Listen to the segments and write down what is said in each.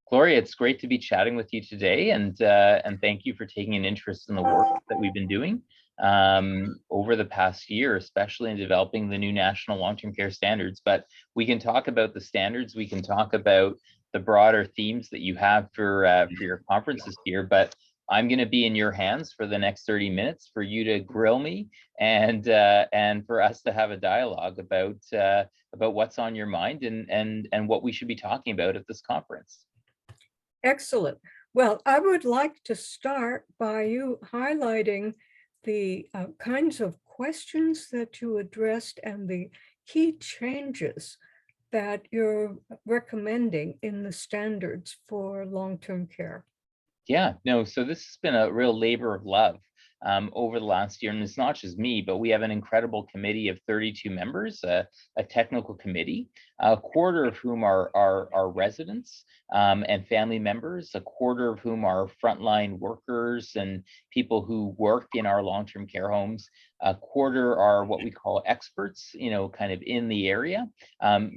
Gloria, it's great to be chatting with you today, and thank you for taking an interest in the work that we've been doing over the past year, especially in developing the new national long-term care standards. But we can talk about the standards. We can talk about the broader themes that you have for your conference this year. But I'm going to be in your hands for the next 30 minutes for you to grill me and for us to have a dialogue about what's on your mind and what we should be talking about at this conference. Excellent. Well, I would like to start by you highlighting the kinds of questions that you addressed and the key changes that you're recommending in the standards for long-term care. Yeah, no, so this has been a real labor of love over the last year. And it's not just me, but we have an incredible committee of 32 members, a technical committee, a quarter of whom are residents and family members, a quarter of whom are frontline workers and people who work in our long-term care homes. A quarter are what we call experts, you know, kind of in the area,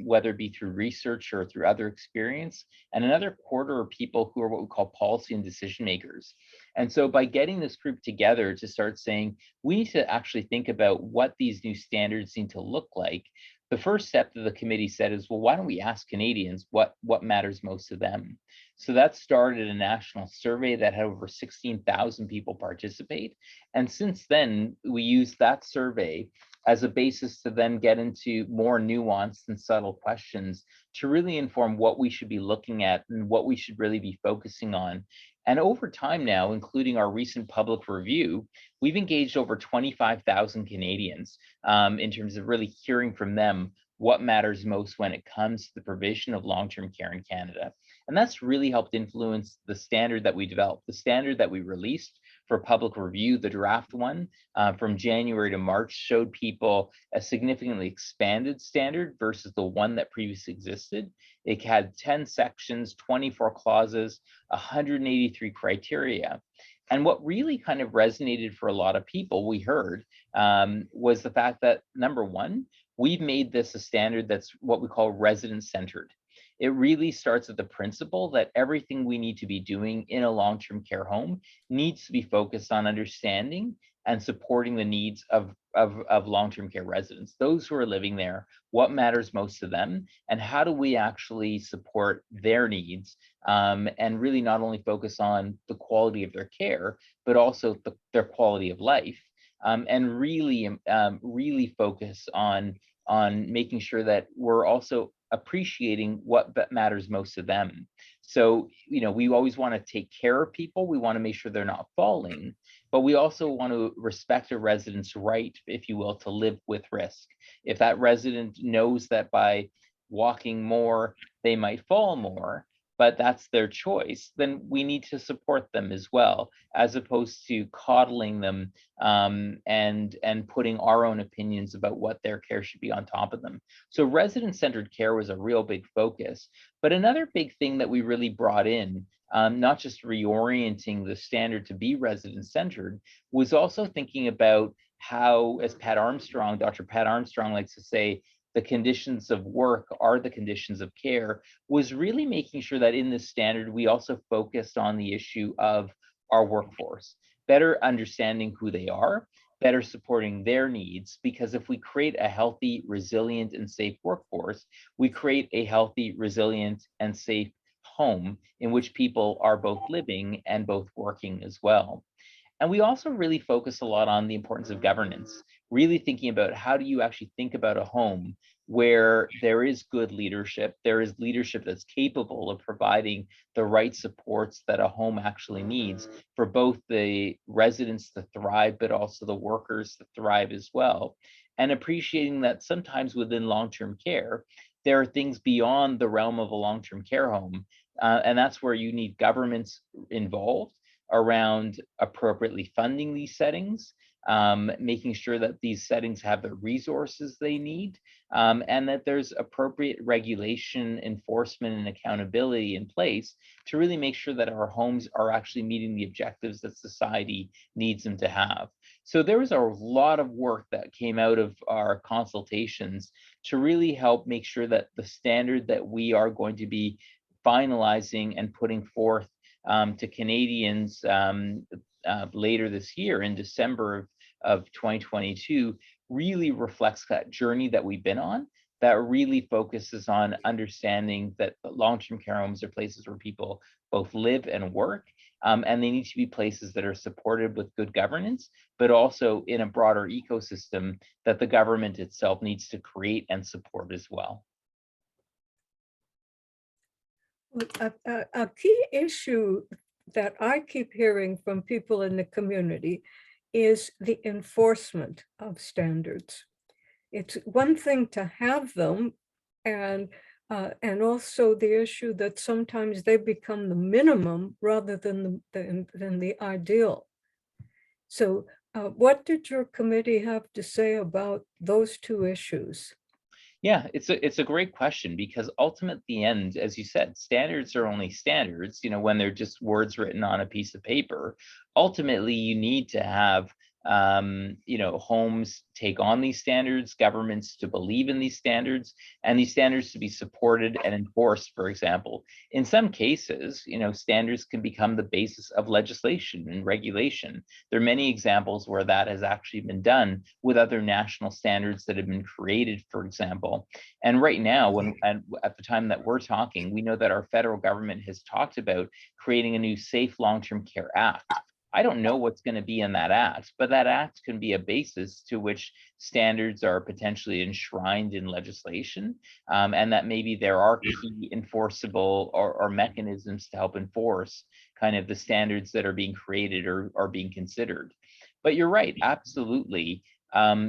whether it be through research or through other experience. And another quarter are people who are what we call policy and decision makers. And so by getting this group together to start saying, we need to actually think about what these new standards need to look like, the first step that the committee said is, well, why don't we ask Canadians what matters most to them? So that started a national survey that had over 16,000 people participate. And since then, we used that survey as a basis to then get into more nuanced and subtle questions to really inform what we should be looking at and what we should really be focusing on. And over time now, including our recent public review, we've engaged over 25,000 Canadians in terms of really hearing from them what matters most when it comes to the provision of long-term care in Canada. And that's really helped influence the standard that we developed, the standard that we released for public review. The draft one from January to March showed people a significantly expanded standard versus the one that previously existed. It had 10 sections, 24 clauses, 183 criteria. And what really kind of resonated for a lot of people, we heard, was the fact that, number one, we've made this a standard that's what we call resident-centered. It really starts at the principle that everything we need to be doing in a long-term care home needs to be focused on understanding and supporting the needs of long-term care residents, those who are living there, what matters most to them, and how do we actually support their needs, and really not only focus on the quality of their care, but also their quality of life, and really focus on making sure that we're also appreciating what matters most to them. So, you know, we always want to take care of people. We want to make sure they're not falling, but we also want to respect a resident's right, if you will, to live with risk. If that resident knows that by walking more, they might fall more, but that's their choice, then we need to support them as well, as opposed to coddling them and putting our own opinions about what their care should be on top of them. So resident-centered care was a real big focus. But another big thing that we really brought in, not just reorienting the standard to be resident-centered, was also thinking about how, as Dr. Pat Armstrong likes to say, the conditions of work are the conditions of care, was really making sure that in this standard, we also focused on the issue of our workforce, better understanding who they are, better supporting their needs, because if we create a healthy, resilient, and safe workforce, we create a healthy, resilient, and safe home in which people are both living and both working as well. And we also really focus a lot on the importance of governance, really thinking about how do you actually think about a home where there is good leadership, there is leadership that's capable of providing the right supports that a home actually needs for both the residents to thrive, but also the workers to thrive as well. And appreciating that sometimes within long-term care, there are things beyond the realm of a long-term care home. And that's where you need governments involved around appropriately funding these settings, making sure that these settings have the resources they need, and that there's appropriate regulation, enforcement, and accountability in place to really make sure that our homes are actually meeting the objectives that society needs them to have. So there was a lot of work that came out of our consultations to really help make sure that the standard that we are going to be finalizing and putting forth to Canadians later this year in December of 2022 really reflects that journey that we've been on, that really focuses on understanding that long-term care homes are places where people both live and work, and they need to be places that are supported with good governance, but also in a broader ecosystem that the government itself needs to create and support as well. A key issue that I keep hearing from people in the community is the enforcement of standards. It's one thing to have them, and also the issue that sometimes they become the minimum rather than the ideal. So what did your committee have to say about those two issues? Yeah, it's a great question, because ultimately, at the end, as you said, standards are only standards, when they're just words written on a piece of paper. Ultimately, you need to have homes take on these standards, governments to believe in these standards, and these standards to be supported and enforced. For example, in some cases, standards can become the basis of legislation and regulation. There are many examples where that has actually been done with other national standards that have been created, for example. And right now, and at the time that we're talking, we know that our federal government has talked about creating a new Safe Long-Term Care Act. I don't know what's going to be in that act, but that act can be a basis to which standards are potentially enshrined in legislation, and that maybe there are key enforceable or mechanisms to help enforce kind of the standards that are being created or are being considered. But you're right, absolutely.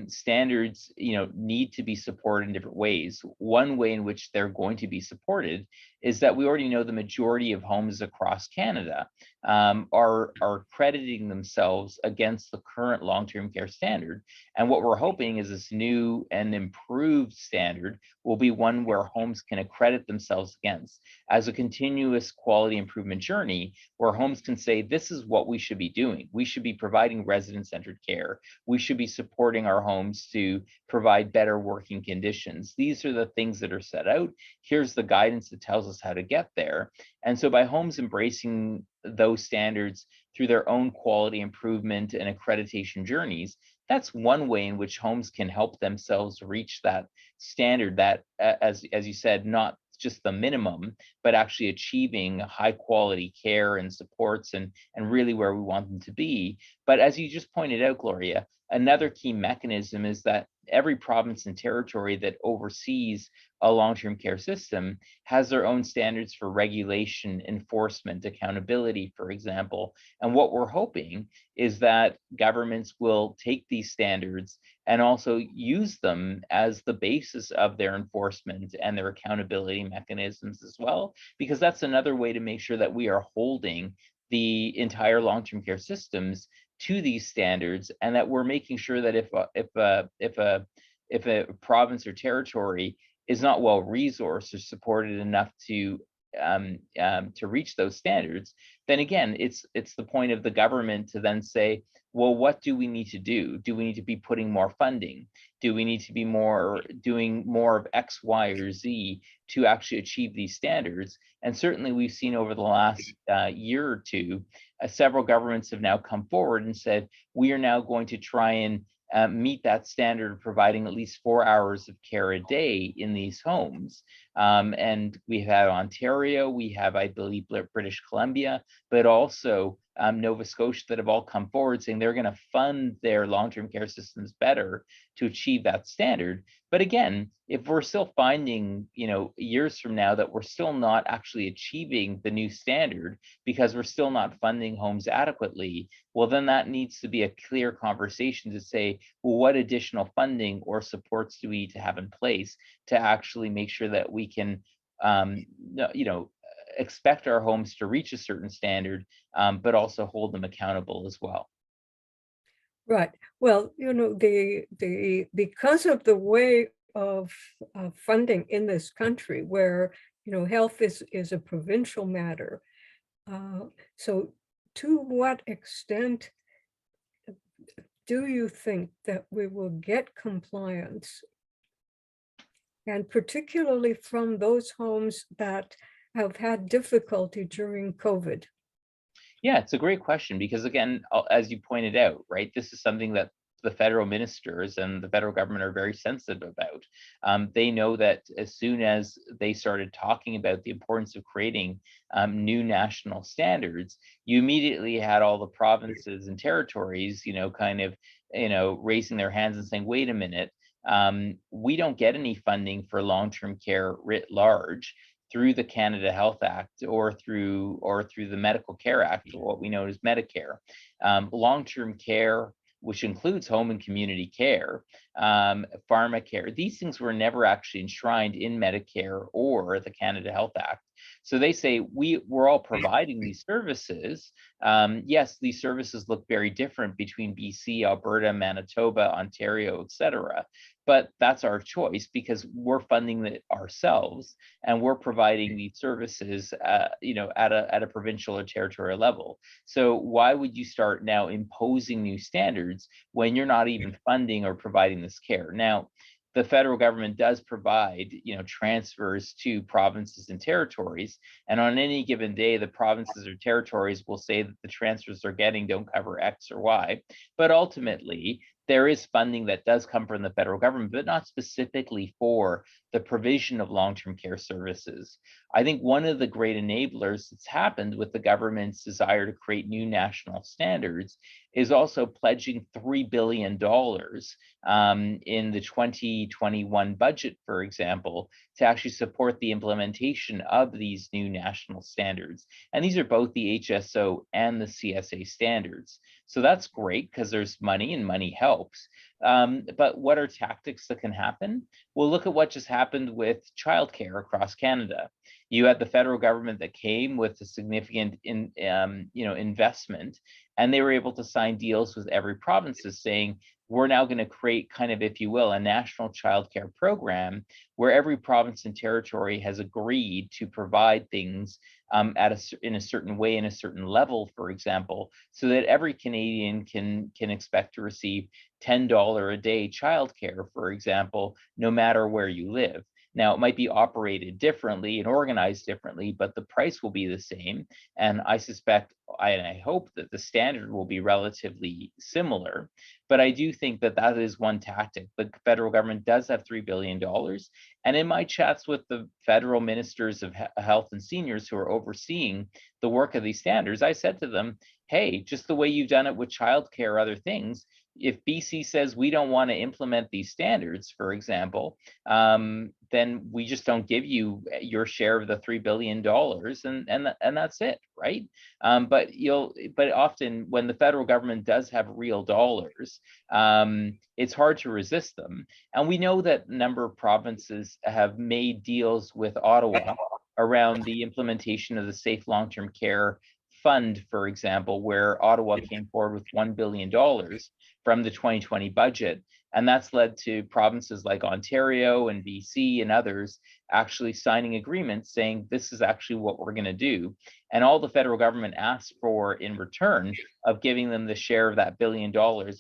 Standards, need to be supported in different ways. One way in which they're going to be supported is that we already know the majority of homes across Canada are crediting themselves against the current long-term care standard. And what we're hoping is this new and improved standard will be one where homes can accredit themselves against as a continuous quality improvement journey, where homes can say, this is what we should be doing. We should be providing resident-centered care. We should be supporting our homes to provide better working conditions. These are the things that are set out. Here's the guidance that tells us how to get there. And so by homes embracing those standards through their own quality improvement and accreditation journeys, that's one way in which homes can help themselves reach that standard that, as you said, not just the minimum, but actually achieving high quality care and supports and really where we want them to be. But as you just pointed out, Gloria, another key mechanism is that every province and territory that oversees a long-term care system has their own standards for regulation, enforcement, accountability, for example. And what we're hoping is that governments will take these standards and also use them as the basis of their enforcement and their accountability mechanisms as well, because that's another way to make sure that we are holding the entire long-term care systems to these standards, and that we're making sure that if a province or territory is not well resourced or supported enough to reach those standards, then again, it's the point of the government to then say, well, what do we need to do? Do we need to be putting more funding? Do we need to be doing more of X, Y, or Z to actually achieve these standards? And certainly we've seen over the last year or two, several governments have now come forward and said, we are now going to try and meet that standard of providing at least 4 hours of care a day in these homes. And we have Ontario, we have, I believe, British Columbia, but also Nova Scotia, that have all come forward saying they're going to fund their long-term care systems better to achieve that standard. But again, if we're still finding, years from now that we're still not actually achieving the new standard because we're still not funding homes adequately, well, then that needs to be a clear conversation to say, well, what additional funding or supports do we need to have in place to actually make sure that we can, expect our homes to reach a certain standard, but also hold them accountable as well. Right. Well, because of the way of funding in this country, where health is a provincial matter. So, to what extent do you think that we will get compliance, and particularly from those homes that have had difficulty during COVID? Yeah, it's a great question because again, as you pointed out, right, this is something that the federal ministers and the federal government are very sensitive about. They know that as soon as they started talking about the importance of creating new national standards, you immediately had all the provinces and territories, kind of, raising their hands and saying, "Wait a minute, we don't get any funding for long-term care writ large through the Canada Health Act or through the Medical Care Act, or what we know as Medicare. Long-term care, which includes home and community care, pharmacare, these things were never actually enshrined in Medicare or the Canada Health Act. So they say we're all providing these services. Yes, these services look very different between BC, Alberta, Manitoba, Ontario, etc. But that's our choice because we're funding it ourselves and we're providing these services, at a provincial or territorial level. So why would you start now imposing new standards when you're not even funding or providing this care? Now, the federal government does provide, transfers to provinces and territories, and on any given day, the provinces or territories will say that the transfers they're getting don't cover X or Y, but ultimately, there is funding that does come from the federal government, but not specifically for the provision of long-term care services. I think one of the great enablers that's happened with the government's desire to create new national standards is also pledging $3 billion in the 2021 budget, for example, to actually support the implementation of these new national standards. And these are both the HSO and the CSA standards. So that's great because there's money and money helps. But what are tactics that can happen? Well, look at what just happened with childcare across Canada. You had the federal government that came with a significant investment, and they were able to sign deals with every province saying, we're now going to create kind of, if you will, a national childcare program where every province and territory has agreed to provide things in a certain way, in a certain level, for example, so that every Canadian can expect to receive $10 a day childcare, for example, no matter where you live. Now, it might be operated differently and organized differently, but the price will be the same. And I suspect, and I hope that the standard will be relatively similar. But I do think that that is one tactic. The federal government does have $3 billion. And in my chats with the federal ministers of health and seniors who are overseeing the work of these standards, I said to them, hey, just the way you've done it with childcare or other things, if BC says we don't want to implement these standards, for example, then we just don't give you your share of the $3 billion, and that's it, right? But often when the federal government does have real dollars, it's hard to resist them. And we know that a number of provinces have made deals with Ottawa around the implementation of the Safe Long-Term Care Fund, for example, where Ottawa came forward with $1 billion from the 2020 budget. And that's led to provinces like Ontario and BC and others actually signing agreements saying this is actually what we're going to do. And all the federal government asked for in return of giving them the share of that $1 billion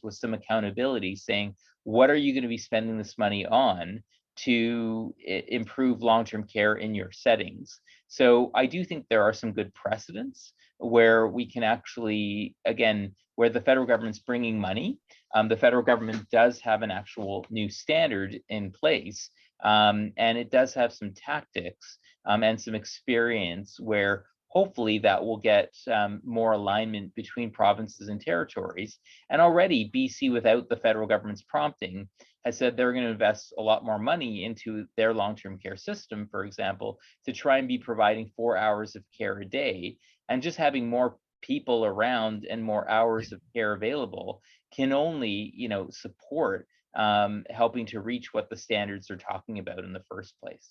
was some accountability, saying, what are you going to be spending this money on to improve long-term care in your settings? So I do think there are some good precedents where we can actually, again, where the federal government's bringing money. The federal government does have an actual new standard in place, and it does have some tactics and some experience where hopefully that will get more alignment between provinces and territories. And already BC, without the federal government's prompting, has said they're going to invest a lot more money into their long-term care system, for example, to try and be providing 4 hours of care a day. And just having more people around and more hours of care available can only, support helping to reach what the standards are talking about in the first place.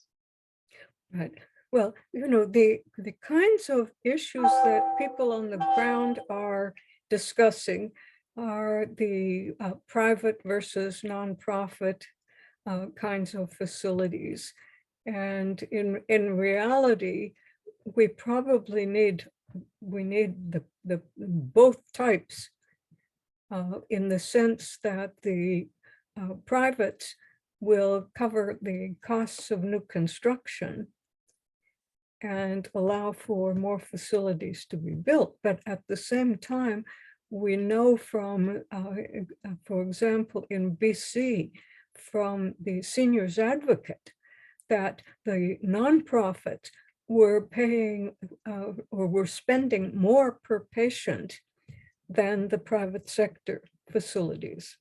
Right. Well, the kinds of issues that people on the ground are discussing are the private versus nonprofit kinds of facilities. And in reality, we probably need the both types in the sense that the privates will cover the costs of new construction, and allow for more facilities to be built. But at the same time, we know from, for example, in BC, from the Seniors Advocate, that the nonprofits were paying or were spending more per patient than the private sector facilities.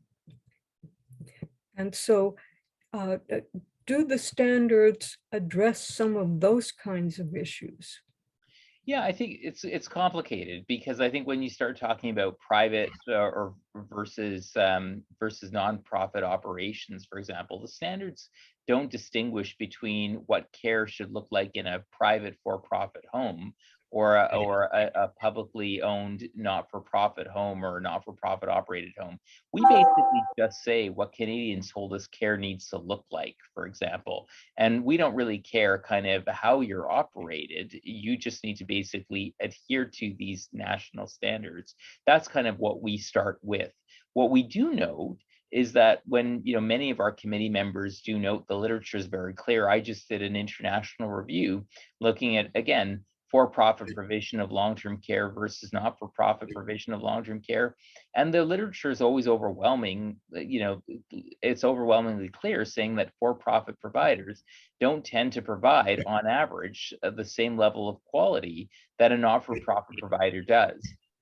And so do the standards address some of those kinds of issues? Yeah, I think it's complicated because I think when you start talking about private or versus nonprofit operations, for example, the standards don't distinguish between what care should look like in a private for-profit home or a publicly owned not-for-profit home or not-for-profit operated home. We basically just say what Canadians told us care needs to look like, for example. And we don't really care kind of how you're operated. You just need to basically adhere to these national standards. That's kind of what we start with. What we do know is that when many of our committee members do note the literature is very clear. I just did an international review looking at, again, for-profit provision of long-term care versus not-for-profit provision of long-term care. And the literature is always overwhelming. It's overwhelmingly clear saying that for-profit providers don't tend to provide, on average, the same level of quality that a not-for-profit provider does.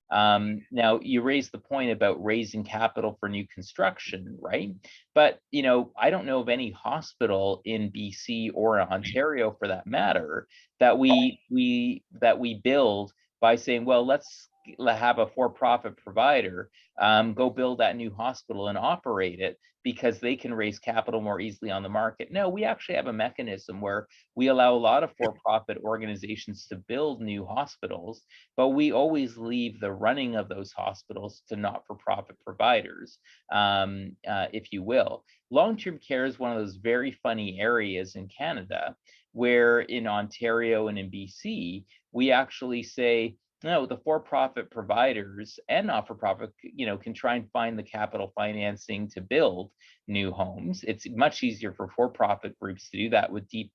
Now, you raised the point about raising capital for new construction, right? But I don't know of any hospital in BC or in Ontario, for that matter, that we build by saying, well, let's have a for-profit provider go build that new hospital and operate it because they can raise capital more easily on the market. No, we actually have a mechanism where we allow a lot of for-profit organizations to build new hospitals, but we always leave the running of those hospitals to not-for-profit providers, if you will. Long-term care is one of those very funny areas in Canada, where in Ontario and in BC, we actually say, no, the for-profit providers and not-for-profit, can try and find the capital financing to build new homes. It's much easier for for-profit groups to do that with deep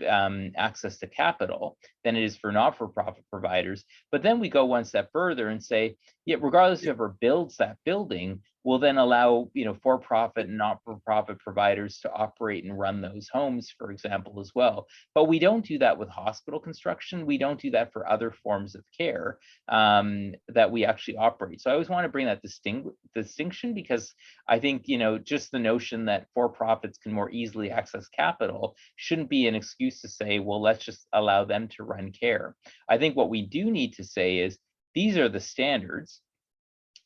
access to capital than it is for not-for-profit providers. But then we go one step further and say, yeah, regardless of whoever builds that building, will then allow for-profit and not-for-profit providers to operate and run those homes, for example, as well. But we don't do that with hospital construction. We don't do that for other forms of care that we actually operate. So I always want to bring that distinction, because I think just the notion that for-profits can more easily access capital shouldn't be an excuse to say, well, let's just allow them to run care. I think what we do need to say is these are the standards.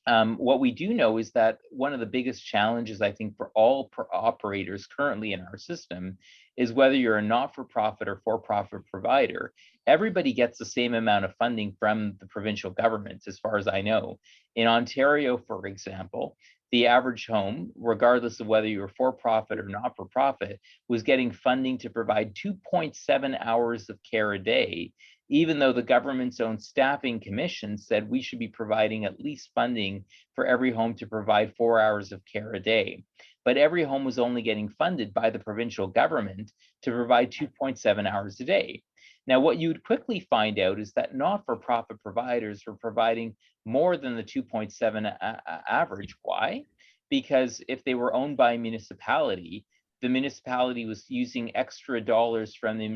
What we do know is that one of the biggest challenges, I think, for all operators currently in our system is whether you're a not-for-profit or for-profit provider, everybody gets the same amount of funding from the provincial government, as far as I know. In Ontario, for example, the average home, regardless of whether you're for-profit or not-for-profit, was getting funding to provide 2.7 hours of care a day, even though the government's own staffing commission said we should be providing at least funding for every home to provide 4 hours of care a day. But every home was only getting funded by the provincial government to provide 2.7 hours a day. Now, what you would quickly find out is that not-for-profit providers were providing more than the 2.7 average. Why? Because if they were owned by a municipality, the municipality was using extra dollars from the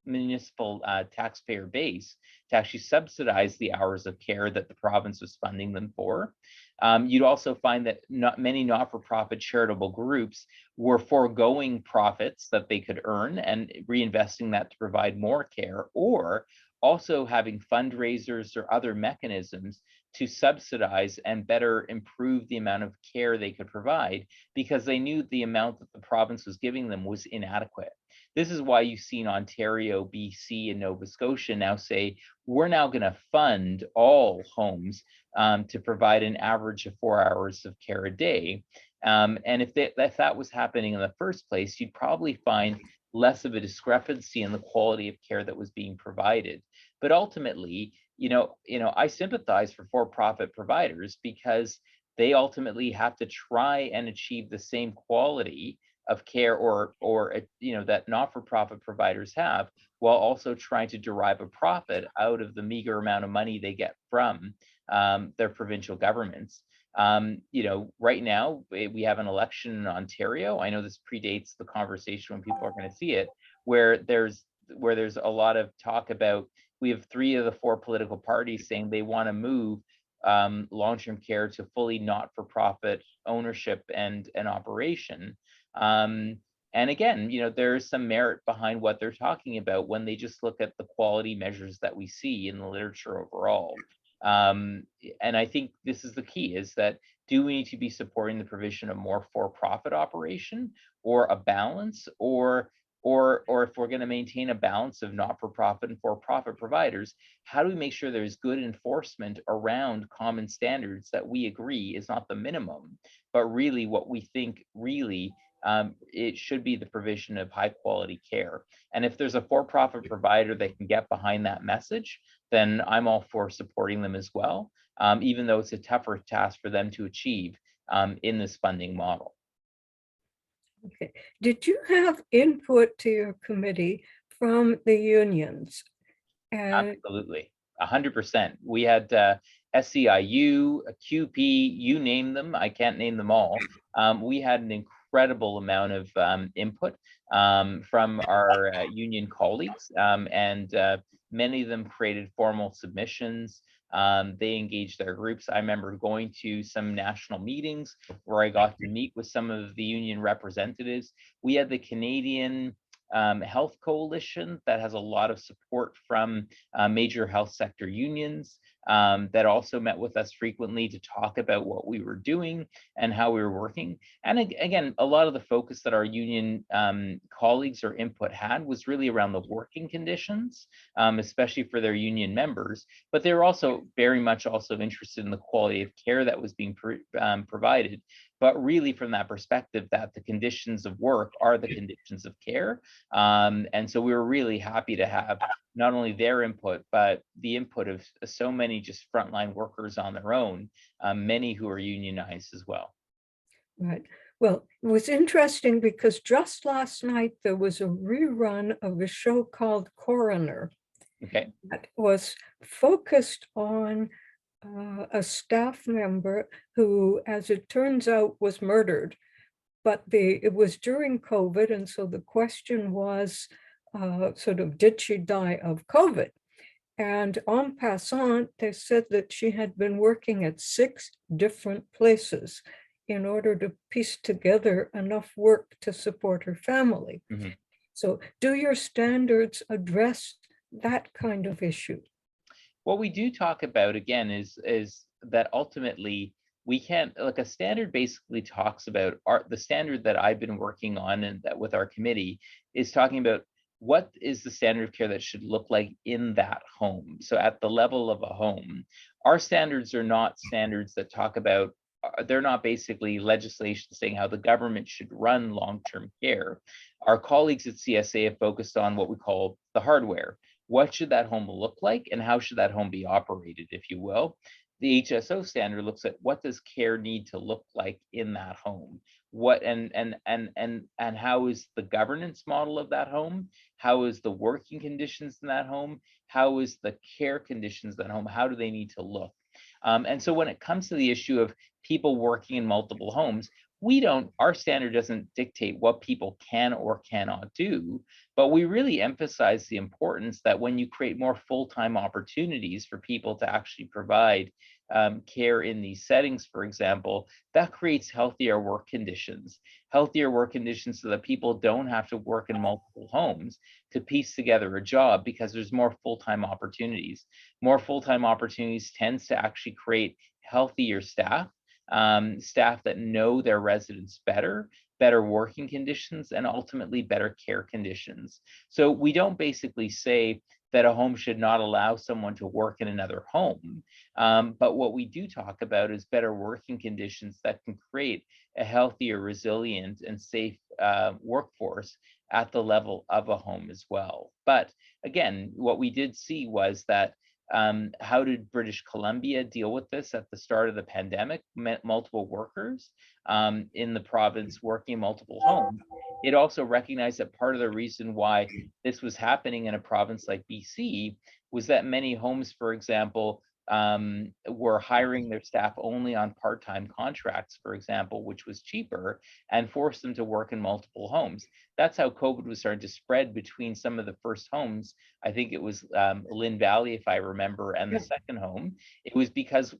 municipal taxpayer base to actually subsidize the hours of care that the province was funding them for. You'd also find that many not-for-profit charitable groups were foregoing profits that they could earn and reinvesting that to provide more care, or also having fundraisers or other mechanisms to subsidize and better improve the amount of care they could provide, because they knew the amount that the province was giving them was inadequate. This is why you've seen Ontario, BC, and Nova Scotia now say, we're now going to fund all homes to provide an average of 4 hours of care a day. And if that was happening in the first place, you'd probably find less of a discrepancy in the quality of care that was being provided. But ultimately, I sympathize for-profit providers, because they ultimately have to try and achieve the same quality of care or that not-for-profit providers have, while also trying to derive a profit out of the meager amount of money they get from their provincial governments. Right now we have an election in Ontario. I know this predates the conversation when people are going to see it, where there's a lot of talk about, we have 3 of the 4 political parties saying they want to move long-term care to fully not-for-profit ownership and operation. And again, there's some merit behind what they're talking about when they just look at the quality measures that we see in the literature overall. And I think this is the key, is that, do we need to be supporting the provision of more for-profit operation, or a balance, or if we're going to maintain a balance of not-for-profit and for-profit providers, how do we make sure there's good enforcement around common standards that we agree is not the minimum, but really what we think really it should be the provision of high quality care. And if there's a for-profit provider that can get behind that message, then I'm all for supporting them as well, even though it's a tougher task for them to achieve in this funding model. Okay. Did you have input to your committee from the unions? And Absolutely, 100%. We had SCIU, QP, you name them. I can't name them all. We had an incredible amount of input from our union colleagues, and many of them created formal submissions. They engaged their groups. I remember going to some national meetings where I got to meet with some of the union representatives. We had the Canadian Health Coalition that has a lot of support from major health sector unions that also met with us frequently to talk about what we were doing and how we were working. And again, a lot of the focus that our union colleagues or input had was really around the working conditions, especially for their union members, but they were also very much also interested in the quality of care that was being provided, but really from that perspective that the conditions of work are the conditions of care. And so we were really happy to have not only their input, but the input of so many just frontline workers on their own, many who are unionized as well. right. Well, it was interesting because just last night there was a rerun of a show called Coroner. Okay. That was focused on a staff member who, as it turns out, was murdered. But it was during COVID, and so the question was sort of, did she die of COVID? And en passant, they said that she had been working at 6 different places in order to piece together enough work to support her family. Mm-hmm. So do your standards address that kind of issue? What we do talk about again is that ultimately we can't, like, a standard basically talks about the standard that I've been working on and that with our committee is talking about what is the standard of care that should look like in that home. So at the level of a home, our standards are not standards that talk about, they're not basically legislation saying how the government should run long-term care. Our colleagues at CSA have focused on what we call the hardware. What should that home look like and how should that home be operated, if you will? The HSO standard looks at what does care need to look like in that home? What and how is the governance model of that home? How is the working conditions in that home? How is the care conditions in that home? How do they need to look? And so when it comes to the issue of people working in multiple homes, our standard doesn't dictate what people can or cannot do, but we really emphasize the importance that when you create more full-time opportunities for people to actually provide care in these settings, for example, that creates healthier work conditions so that people don't have to work in multiple homes to piece together a job, because there's more full-time opportunities. More full-time opportunities tends to actually create healthier staff, staff that know their residents better working conditions, and ultimately better care conditions. So we don't basically say that a home should not allow someone to work in another home. But what we do talk about is better working conditions that can create a healthier, resilient, and safe workforce at the level of a home as well. But again, what we did see was that How did British Columbia deal with this at the start of the pandemic? Meant multiple workers in the province working in multiple homes. It also recognized that part of the reason why this was happening in a province like BC was that many homes, for example, were hiring their staff only on part-time contracts, for example, which was cheaper, and forced them to work in multiple homes. That's how COVID was starting to spread between some of the first homes. I think it was Lynn Valley, if I remember, and the second home. It was because,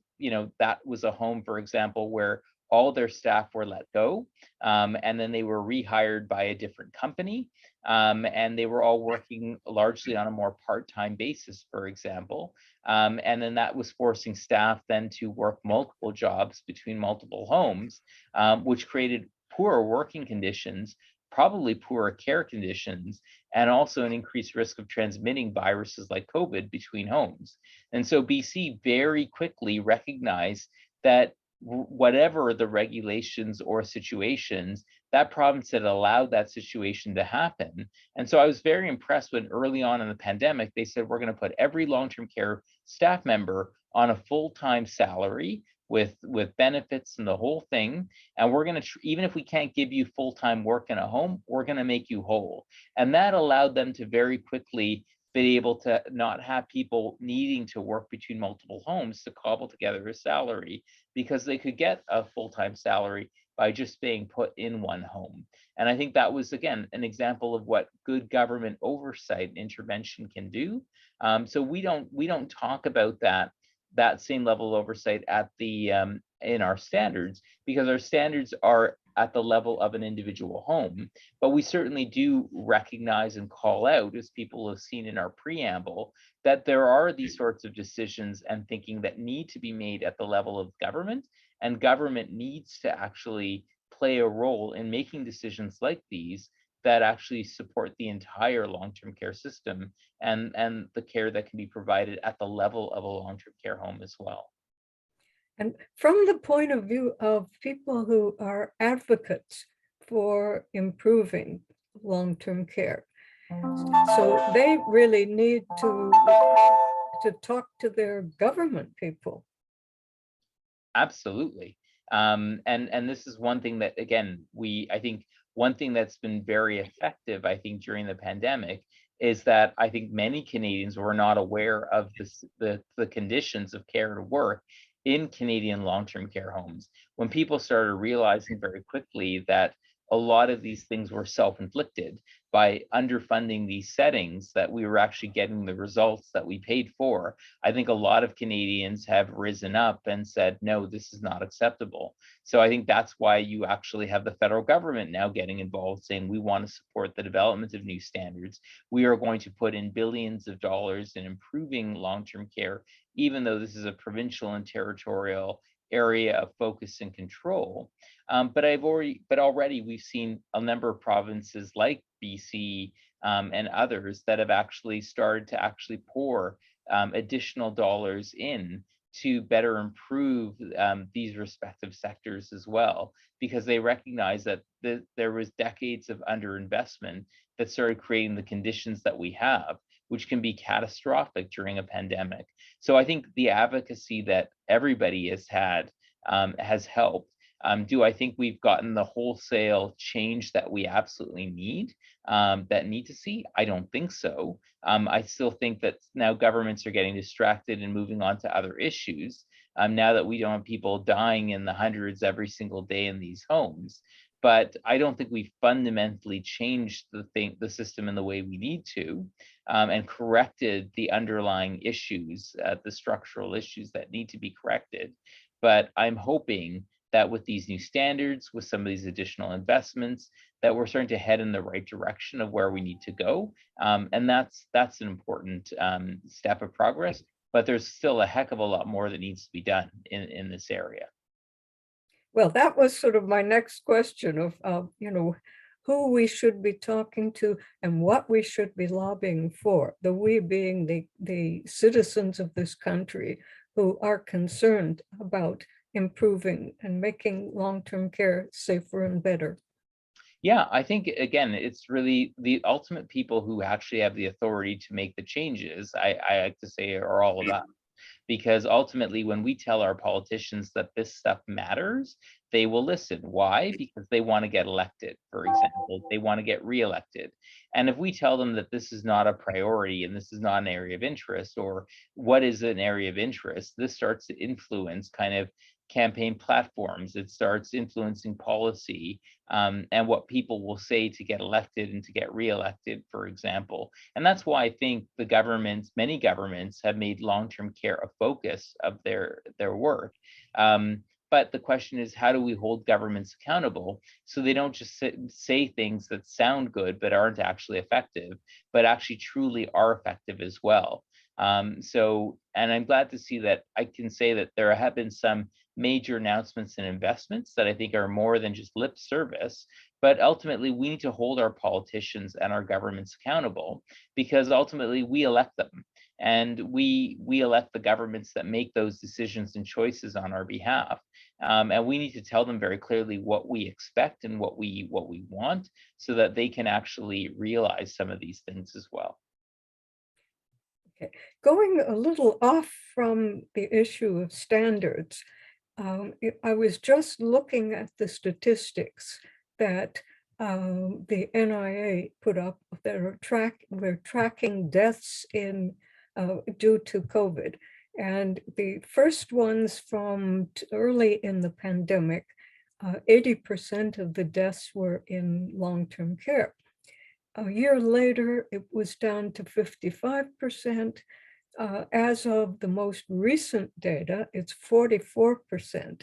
that was a home, for example, where all their staff were let go, and then they were rehired by a different company, and they were all working largely on a more part-time basis, for example. And then that was forcing staff then to work multiple jobs between multiple homes, which created poorer working conditions, probably poorer care conditions, and also an increased risk of transmitting viruses like COVID between homes. And so BC very quickly recognized that whatever the regulations or situations, that province had allowed that situation to happen. And so I was very impressed when early on in the pandemic, they said, we're going to put every long-term care staff member on a full-time salary with benefits and the whole thing. And we're going to, even if we can't give you full-time work in a home, we're going to make you whole. And that allowed them to very quickly be able to not have people needing to work between multiple homes to cobble together a salary, because they could get a full-time salary by just being put in one home. And I think that was, again, an example of what good government oversight and intervention can do. So we don't talk about that same level of oversight at the in our standards, because our standards are at the level of an individual home. But we certainly do recognize and call out, as people have seen in our preamble, that there are these sorts of decisions and thinking that need to be made at the level of government, and government needs to actually play a role in making decisions like these that actually support the entire long-term care system and the care that can be provided at the level of a long-term care home as well. And from the point of view of people who are advocates for improving long-term care, so they really need to talk to their government people. Absolutely. And this is one thing that, again, I think one thing that's been very effective, I think, during the pandemic, is that I think many Canadians were not aware of the conditions of care and work in Canadian long-term care homes. When people started realizing very quickly that a lot of these things were self-inflicted by underfunding these settings, that we were actually getting the results that we paid for, I think a lot of Canadians have risen up and said, no, this is not acceptable. So I think that's why you actually have the federal government now getting involved, saying we want to support the development of new standards. We are going to put in billions of dollars in improving long-term care, even though this is a provincial and territorial area of focus and control. But already we've seen a number of provinces like BC and others that have actually started to actually pour additional dollars in to better improve these respective sectors as well, because they recognize that there was decades of underinvestment that started creating the conditions that we have, which can be catastrophic during a pandemic. So I think the advocacy that everybody has had has helped. Do I think we've gotten the wholesale change that we absolutely need, that need to see? I don't think so. I still think that now governments are getting distracted and moving on to other issues, now that we don't have people dying in the hundreds every single day in these homes. But I don't think we've fundamentally changed the system in the way we need to, and corrected the underlying issues, the structural issues that need to be corrected. But I'm hoping that with these new standards, with some of these additional investments, that we're starting to head in the right direction of where we need to go. And that's an important step of progress, but there's still a heck of a lot more that needs to be done in this area. Well, that was sort of my next question of, who we should be talking to and what we should be lobbying for, the we being the citizens of this country who are concerned about improving and making long-term care safer and better. Yeah, I think again, it's really the ultimate people who actually have the authority to make the changes. I like to say are all of us. Because ultimately, when we tell our politicians that this stuff matters, they will listen. Why? Because they want to get elected, for example. They want to get reelected. And if we tell them that this is not a priority and this is not an area of interest, or what is an area of interest, this starts to influence kind of campaign platforms. It starts influencing policy, and what people will say to get elected and to get reelected, for example. And that's why I think the governments, many governments, have made long-term care a focus of their work. But the question is, how do we hold governments accountable so they don't just say things that sound good but aren't actually effective, but actually truly are effective as well? And I'm glad to see that I can say that there have been some major announcements and investments that I think are more than just lip service, but ultimately we need to hold our politicians and our governments accountable, because ultimately we elect them, and we elect the governments that make those decisions and choices on our behalf. And we need to tell them very clearly what we expect and what we want, so that they can actually realize some of these things as well. Okay. Going a little off from the issue of standards, I was just looking at the statistics that the NIA put up that we're tracking deaths in due to COVID. And the first ones from early in the pandemic, 80% of the deaths were in long-term care. A year later, it was down to 55%. As of the most recent data, it's 44%.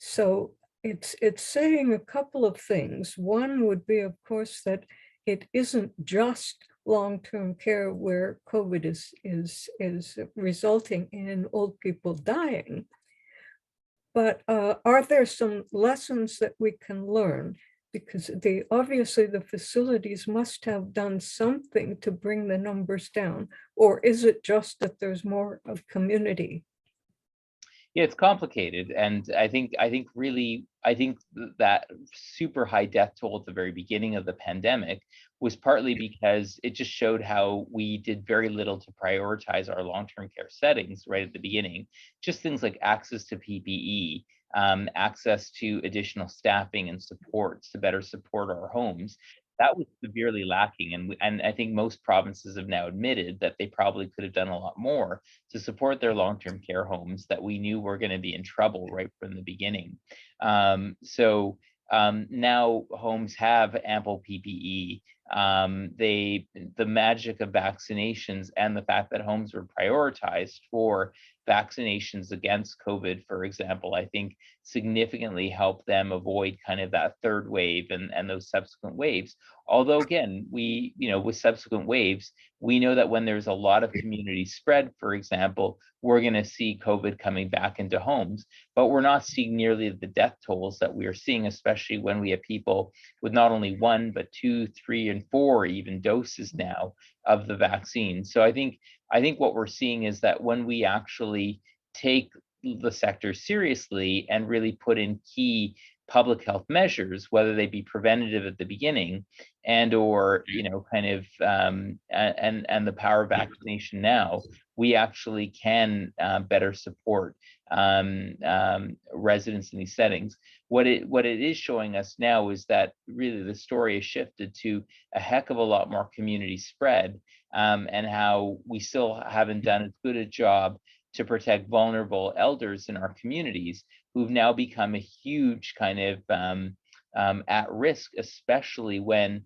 So it's saying a couple of things. One would be, of course, that it isn't just long-term care where COVID is resulting in old people dying. But are there some lessons that we can learn? Because obviously the facilities must have done something to bring the numbers down, or is it just that there's more of community? Yeah, it's complicated, and I think that super high death toll at the very beginning of the pandemic was partly because it just showed how we did very little to prioritize our long-term care settings right at the beginning. Just things like access to PPE, access to additional staffing and supports to better support our homes. That was severely lacking, and I think most provinces have now admitted that they probably could have done a lot more to support their long-term care homes that we knew were going to be in trouble right from the beginning. Now homes have ample PPE. The magic of vaccinations and the fact that homes were prioritized for vaccinations against COVID, for example, I think significantly helped them avoid kind of that third wave and those subsequent waves. Although again, with subsequent waves, we know that when there's a lot of community spread, for example, we're going to see COVID coming back into homes, but we're not seeing nearly the death tolls that we are seeing, especially when we have people with not only one, but two, three, and four even doses now of the vaccine. So I think what we're seeing is that when we actually take the sector seriously and really put in key public health measures, whether they be preventative at the beginning and or kind of and the power of vaccination now, we actually can better support residents in these settings. What it is showing us now is that really the story has shifted to a heck of a lot more community spread, and how we still haven't done as good a job to protect vulnerable elders in our communities, who've now become a huge kind of at risk, especially when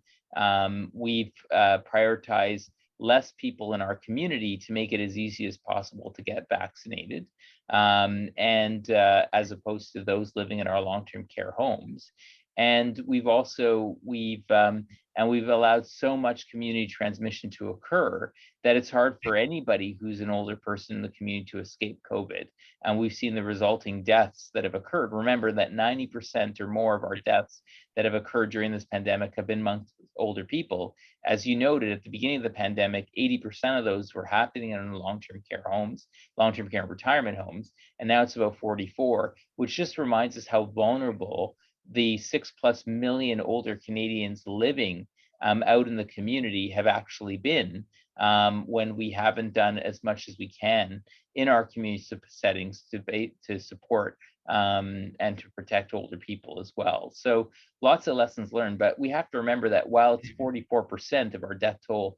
we've prioritized less people in our community to make it as easy as possible to get vaccinated, and as opposed to those living in our long-term care homes. And we've allowed so much community transmission to occur that it's hard for anybody who's an older person in the community to escape COVID. And we've seen the resulting deaths that have occurred. Remember that 90% or more of our deaths that have occurred during this pandemic have been amongst older people. As you noted at the beginning of the pandemic, 80% of those were happening in long-term care homes, long-term care and retirement homes, and now it's about 44, which just reminds us how vulnerable the 6+ million older Canadians living out in the community have actually been, when we haven't done as much as we can in our community settings to support and to protect older people as well. So lots of lessons learned, but we have to remember that while it's 44% of our death toll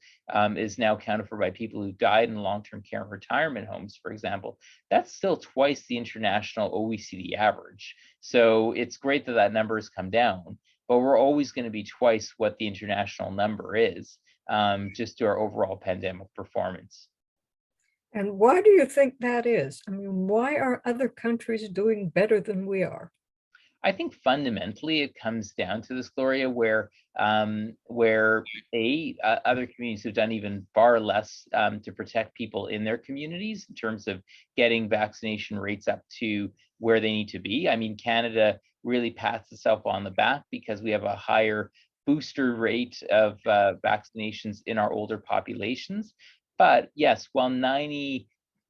is now accounted for by people who died in long-term care and retirement homes, for example, that's still twice the international OECD average. So it's great that that number has come down, but we're always going to be twice what the international number is, just to our overall pandemic performance. And why do you think that is? I mean, why are other countries doing better than we are? I think fundamentally it comes down to this, Gloria, where other communities have done even far less to protect people in their communities in terms of getting vaccination rates up to where they need to be. I mean, Canada really pats itself on the back because we have a higher booster rate of vaccinations in our older populations. But yes, while 93%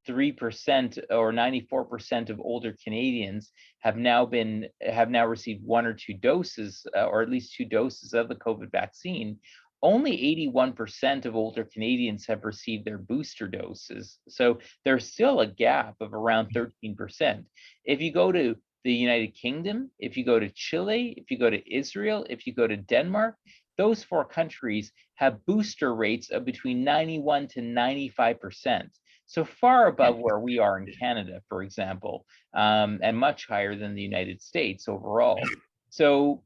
or 94% of older Canadians have now received 1 or 2 doses, or at least 2 doses of the COVID vaccine, only 81% of older Canadians have received their booster doses. So there's still a gap of around 13%. If you go to the United Kingdom, if you go to Chile, if you go to Israel, if you go to Denmark, those 4 countries have booster rates of between 91 to 95%. So far above where we are in Canada, for example, and much higher than the United States overall. So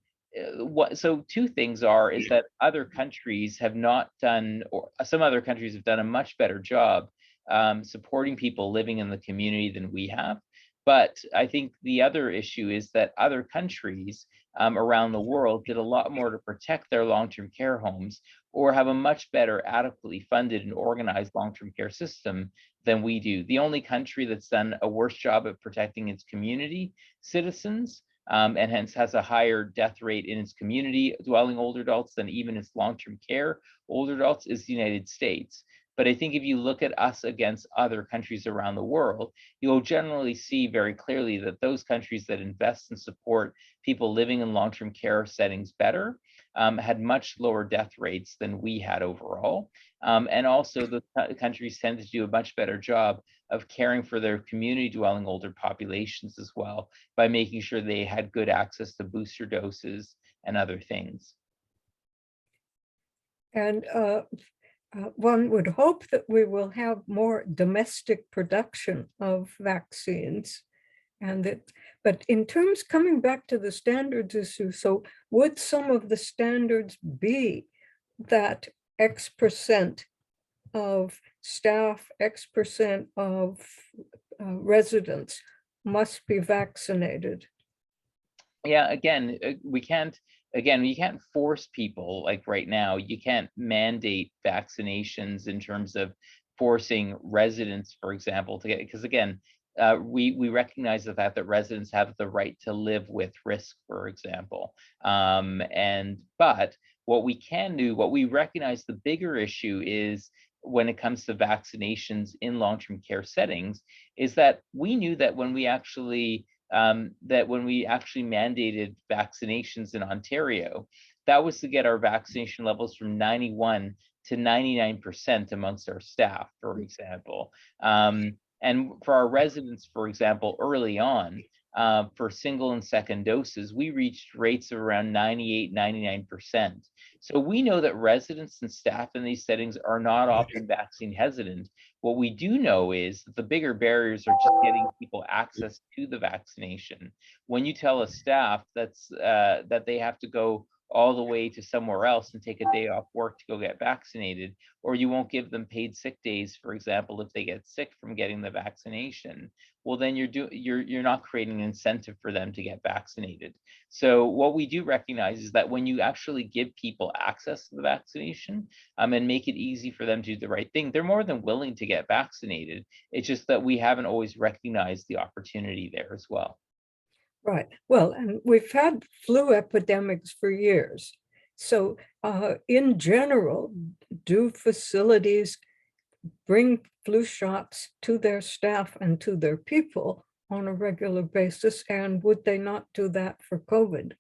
so 2 things is that other countries have not done, or some other countries have done a much better job supporting people living in the community than we have. But I think the other issue is that other countries around the world did a lot more to protect their long-term care homes, or have a much better adequately funded and organized long-term care system than we do. The only country that's done a worse job at protecting its community citizens, and hence has a higher death rate in its community dwelling older adults than even its long-term care older adults, is the United States. But I think if you look at us against other countries around the world, you'll generally see very clearly that those countries that invest and support people living in long-term care settings better had much lower death rates than we had overall. And also the countries tend to do a much better job of caring for their community dwelling older populations as well, by making sure they had good access to booster doses and other things. And one would hope that we will have more domestic production of vaccines. But in terms, coming back to the standards issue, so would some of the standards be that X% of staff, X% of residents must be vaccinated? Yeah, again, we can't force people, like right now, you can't mandate vaccinations in terms of forcing residents, for example, to get, because again, we recognize the fact that residents have the right to live with risk, for example. But what we can do, what we recognize the bigger issue is when it comes to vaccinations in long-term care settings, is that we knew that when we actually mandated vaccinations in Ontario, that was to get our vaccination levels from 91 to 99% amongst our staff, for example. And for our residents, for example, early on, for single and second doses, we reached rates of around 98, 99%. So we know that residents and staff in these settings are not often vaccine hesitant. What we do know is that the bigger barriers are just getting people access to the vaccination. When you tell a staff that they have to go all the way to somewhere else and take a day off work to go get vaccinated, or you won't give them paid sick days, for example, if they get sick from getting the vaccination, well, then you're not creating an incentive for them to get vaccinated. So what we do recognize is that when you actually give people access to the vaccination and make it easy for them to do the right thing, they're more than willing to get vaccinated. It's just that we haven't always recognized the opportunity there as well. Right. Well, and we've had flu epidemics for years. So in general, do facilities bring flu shots to their staff and to their people on a regular basis? And would they not do that for COVID?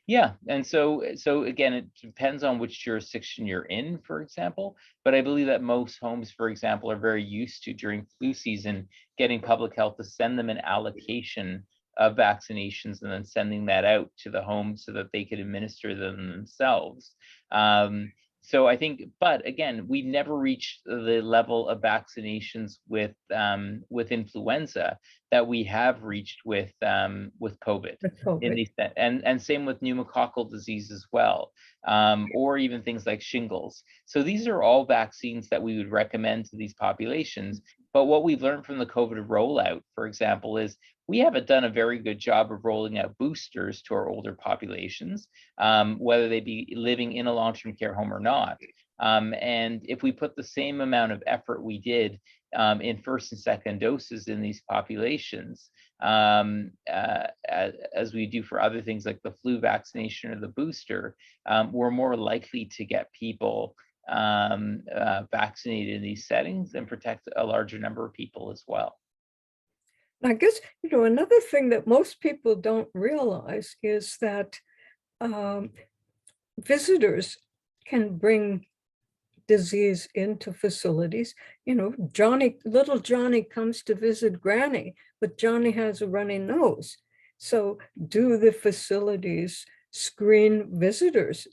Yeah, and so again, it depends on which jurisdiction you're in, for example. But I believe that most homes, for example, are very used to during flu season getting public health to send them an allocation of vaccinations and then sending that out to the home so that they could administer them themselves. Um, so I think, but again, we never reached the level of vaccinations with influenza that we have reached with COVID with in COVID? these and same with pneumococcal disease as well, or even things like shingles. So these are all vaccines that we would recommend to these populations. But what we've learned from the COVID rollout, for example, is we haven't done a very good job of rolling out boosters to our older populations, whether they be living in a long-term care home or not. And if we put the same amount of effort we did in first and second doses in these populations, as we do for other things like the flu vaccination or the booster, we're more likely to get people vaccinated in these settings and protect a larger number of people as well. I guess, another thing that most people don't realize is that um, visitors can bring disease into facilities. Little Johnny comes to visit Granny, but Johnny has a runny nose. So do the facilities screen visitors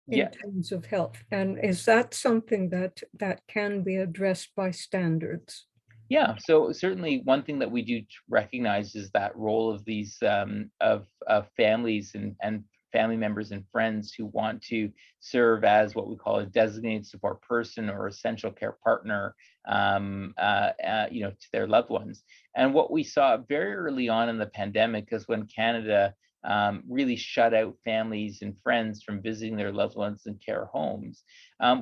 in Yeah, terms of health? And is that something that can be addressed by standards? yeah. So certainly one thing that we do recognize is that role of these of families and family members and friends who want to serve as what we call a designated support person or essential care partner, to their loved ones. And what we saw very early on in the pandemic is when Canada really shut out families and friends from visiting their loved ones in care homes.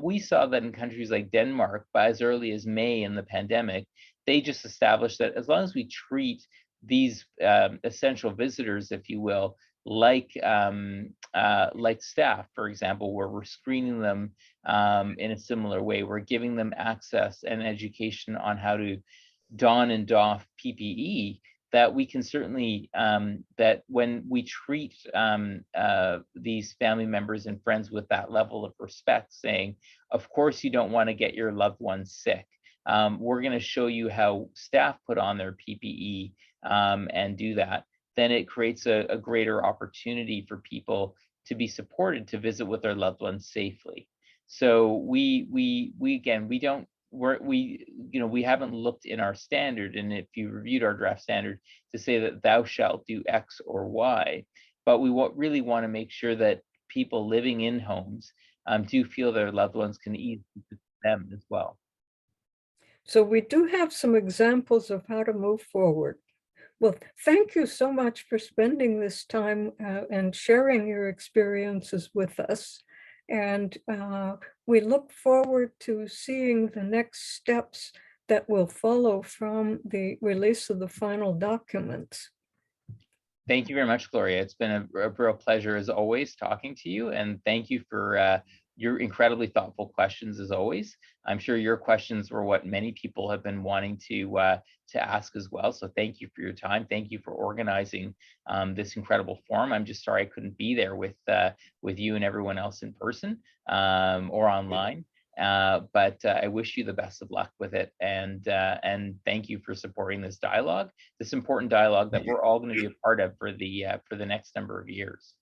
We saw that in countries like Denmark, by as early as May in the pandemic, they just established that as long as we treat these essential visitors, if you will, like staff, for example, where we're screening them in a similar way, we're giving them access and education on how to don and doff PPE, that we can certainly that when we treat these family members and friends with that level of respect, saying, of course you don't want to get your loved ones sick. We're going to show you how staff put on their PPE and do that. Then it creates a greater opportunity for people to be supported to visit with their loved ones safely. So we again, we don't we haven't looked in our standard, and if you reviewed our draft standard, to say that thou shalt do X or Y, but we really want to make sure that people living in homes do feel their loved ones can easily visit them as well. So we do have some examples of how to move forward. Well, thank you so much for spending this time and sharing your experiences with us. And we look forward to seeing the next steps that will follow from the release of the final documents. Thank you very much, Gloria. It's been a real pleasure as always talking to you, and thank you for your incredibly thoughtful questions as always. I'm sure your questions were what many people have been wanting to ask as well. So thank you for your time. Thank you for organizing this incredible forum. I'm just sorry I couldn't be there with you and everyone else in person or online. But I wish you the best of luck with it, and thank you for supporting this dialogue, this important dialogue that we're all going to be a part of for the next number of years.